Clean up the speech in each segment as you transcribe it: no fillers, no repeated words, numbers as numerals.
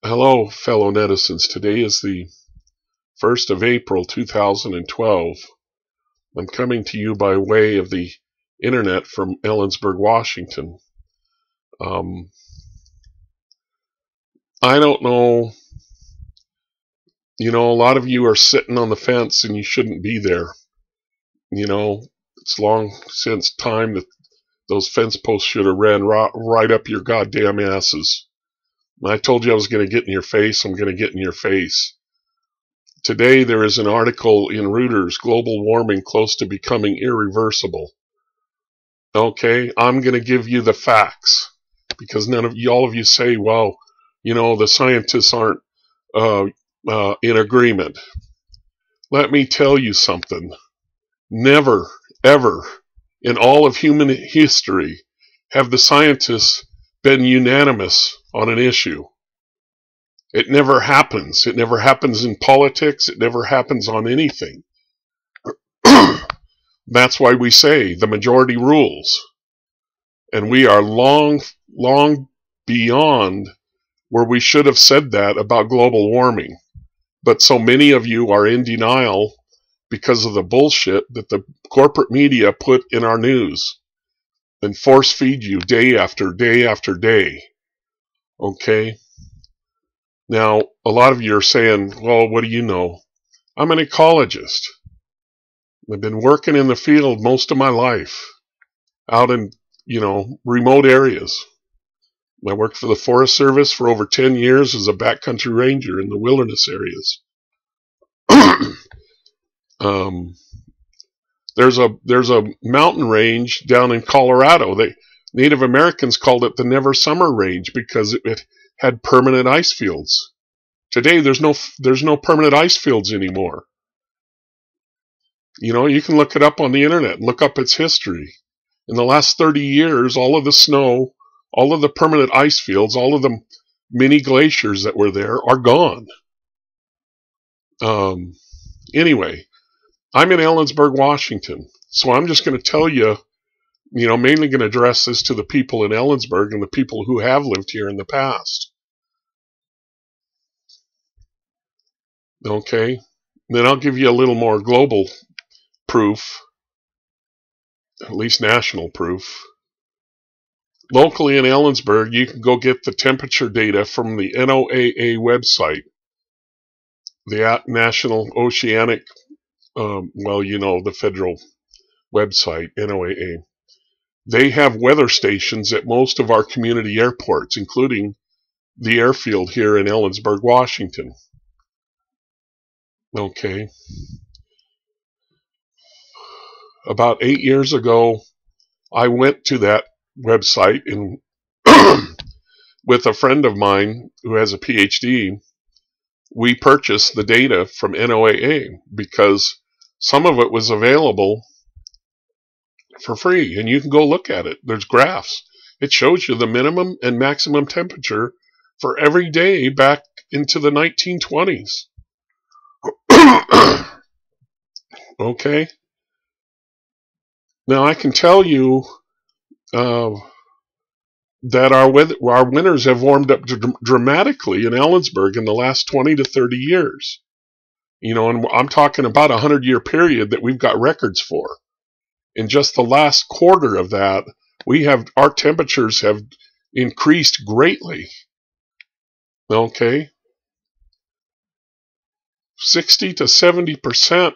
Hello, fellow netizens. Today is the 1st of April, 2012. I'm coming to you by way of the internet from Ellensburg, Washington. I don't know, a lot of you are sitting on the fence and you shouldn't be there. It's long since time that those fence posts should have ran right up your goddamn asses. When I told you I was going to get in your face, I'm going to get in your face. Today there is an article in Reuters, Global Warming Close to Becoming Irreversible. Okay, I'm going to give you the facts because all of you say, well, the scientists aren't in agreement. Let me tell you something. Never, ever in all of human history have the scientists been unanimous on an issue. It never happens. It never happens in politics. It never happens on anything. That's why we say the majority rules. And we are long, long beyond where we should have said that about global warming. But so many of you are in denial because of the bullshit that the corporate media put in our news and force feed you day after day after day. Okay? Now, a lot of you are saying, well, what do you know? I'm an ecologist. I've been working in the field most of my life, out in, remote areas. I worked for the Forest Service for over 10 years as a backcountry ranger in the wilderness areas. There's a mountain range down in Colorado. Native Americans called it the Never Summer Range because it had permanent ice fields. Today there's no permanent ice fields anymore. You can look it up on the internet and look up its history. In the last 30 years, all of the snow, all of the permanent ice fields, all of the mini glaciers that were there are gone. Anyway, I'm in Ellensburg, Washington, so I'm just going to tell you, mainly going to address this to the people in Ellensburg and the people who have lived here in the past. Okay? Then I'll give you a little more global proof, at least national proof. Locally in Ellensburg, you can go get the temperature data from the NOAA website, the National Oceanic, the federal website, NOAA. They have weather stations at most of our community airports, including the airfield here in Ellensburg, Washington. Okay. About 8 years ago, I went to that website and with a friend of mine who has a PhD, we purchased the data from NOAA because some of it was available for free, and you can go look at it. There's graphs. It shows you the minimum and maximum temperature for every day back into the 1920s. Okay? Now I can tell you that our winters have warmed up dramatically in Ellensburg in the last 20 to 30 years. And I'm talking about a 100-year period that we've got records for. In just the last quarter of that, our temperatures have increased greatly. Okay? 60 to 70%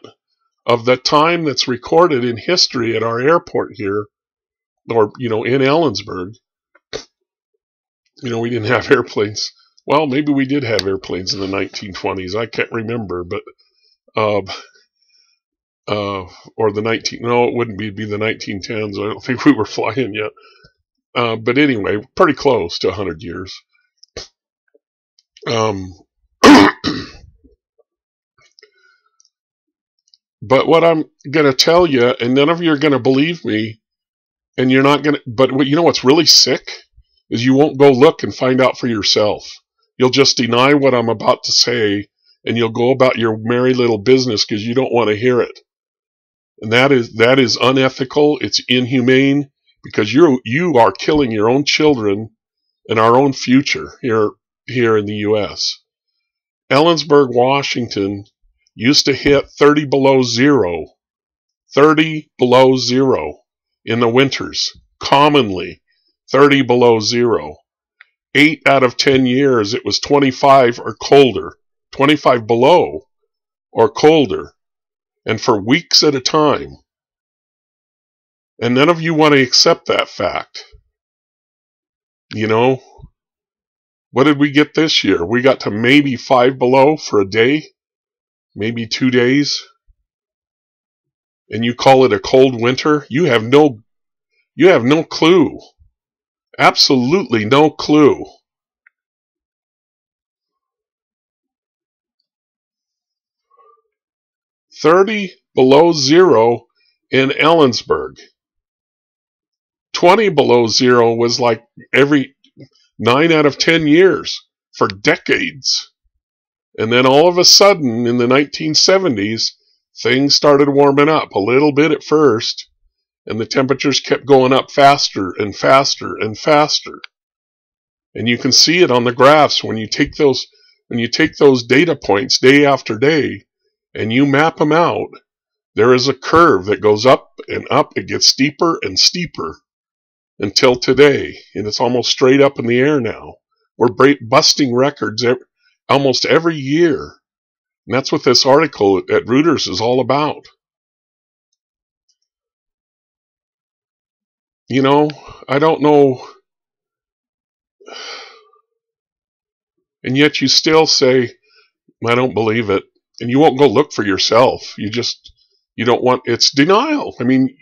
of the time that's recorded in history at our airport here, or, in Ellensburg, we didn't have airplanes. Well, maybe we did have airplanes in the 1920s. I can't remember, but, or it wouldn't be the 1910s. I don't think we were flying yet. But anyway, pretty close to 100 years. But what I'm going to tell you, and none of you are going to believe me, and you're not going to, but what's really sick is you won't go look and find out for yourself. You'll just deny what I'm about to say, and you'll go about your merry little business because you don't want to hear it. And that is unethical. It's inhumane because you are killing your own children and our own future here here in the U.S. Ellensburg, Washington used to hit 30 below zero. 30 below zero in the winters. Commonly 30 below zero. 8 out of 10 years it was 25 or colder. 25 below or colder. And for weeks at a time. And none of you want to accept that fact. You know, what did we get this year? We got to maybe 5 below for a day, maybe 2 days. And you call it a cold winter? You have no clue. Absolutely no clue. $30 below zero in Ellensburg. 20 below zero was like every 9 out of 10 years for decades. And then all of a sudden in the 1970s, things started warming up a little bit at first, and the temperatures kept going up faster and faster and faster. And you can see it on the graphs when you take those data points day after day and you map them out. There is a curve that goes up and up. It gets steeper and steeper until today, and it's almost straight up in the air now. We're busting records almost every year. And that's what this article at Reuters is all about. You know, I don't know. And yet you still say, I don't believe it. And you won't go look for yourself. You don't want, it's denial. I mean,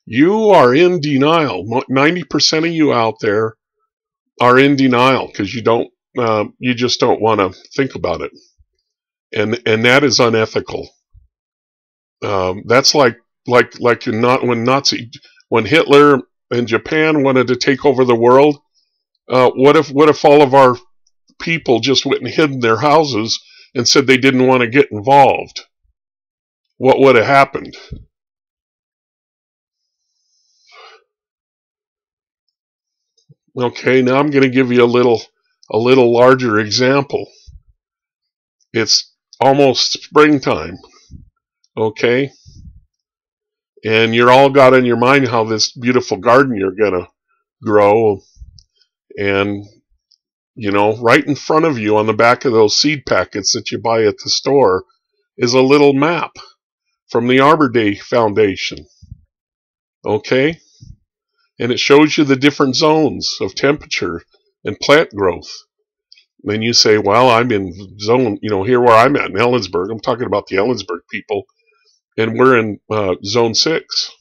you are in denial. 90% of you out there are in denial because you just don't want to think about it. And that is unethical. That's like when Hitler and Japan wanted to take over the world. What if all of our people just went and hid in their houses and said they didn't want to get involved? What would have happened? Okay, now I'm going to give you a little larger example. It's almost springtime, okay? And you're all got in your mind how this beautiful garden you're going to grow. And, you know, right in front of you on the back of those seed packets that you buy at the store is a little map from the Arbor Day Foundation, okay? And it shows you the different zones of temperature and plant growth. Then you say, well, I'm in zone, you know, here where I'm at in Ellensburg. I'm talking about the Ellensburg people. And we're in zone 6.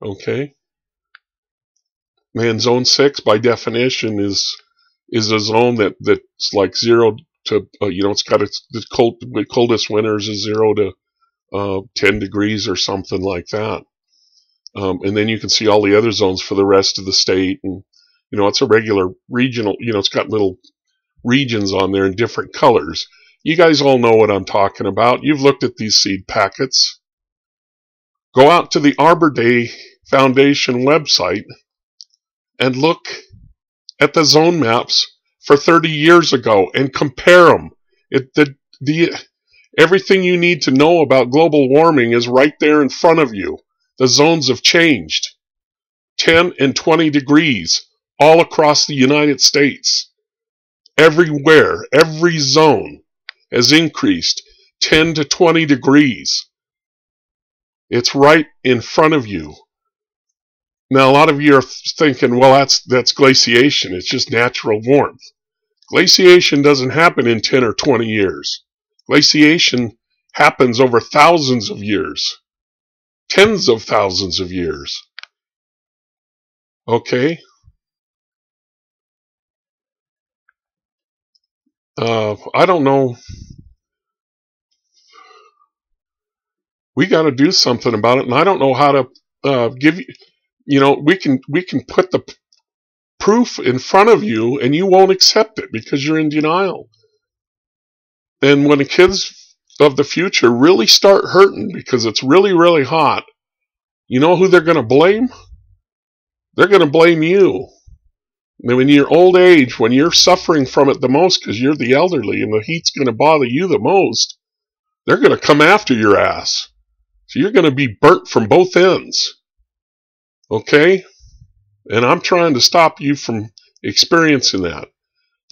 Okay. And zone 6, by definition, is a zone that's like 0 to, it's got the coldest winters is 0 to 10 degrees or something like that. And then you can see all the other zones for the rest of the state. And, you know, it's a regular regional, you know, it's got little regions on there in different colors. You guys all know what I'm talking about. You've looked at these seed packets. Go out to the Arbor Day Foundation website and look at the zone maps for 30 years ago and compare them. Everything you need to know about global warming is right there in front of you. The zones have changed. 10 and 20 degrees all across the United States. Everywhere, every zone has increased 10 to 20 degrees. It's right in front of you. Now, a lot of you are thinking, well, that's glaciation. It's just natural warmth. Glaciation doesn't happen in 10 or 20 years. Glaciation happens over thousands of years. Tens of thousands of years. Okay? I don't know. We got to do something about it, and I don't know how to give you. You know, we can put the proof in front of you, and you won't accept it because you're in denial. And when the kids of the future really start hurting because it's really, really hot, you know who they're going to blame? They're going to blame you. And in your old age, when you're suffering from it the most because you're the elderly and the heat's going to bother you the most, they're going to come after your ass. So you're going to be burnt from both ends. Okay? And I'm trying to stop you from experiencing that.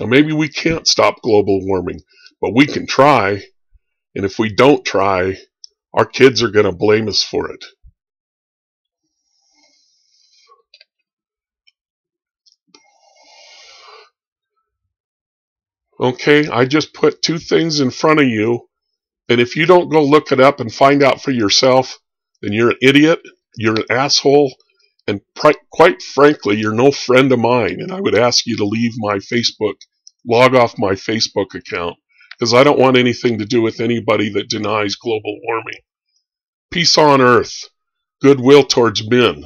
Now, maybe we can't stop global warming, but we can try. And if we don't try, our kids are going to blame us for it. Okay, I just put two things in front of you, and if you don't go look it up and find out for yourself, then you're an idiot, you're an asshole, and quite frankly, you're no friend of mine, and I would ask you to leave my Facebook, log off my Facebook account, because I don't want anything to do with anybody that denies global warming. Peace on earth, goodwill towards men.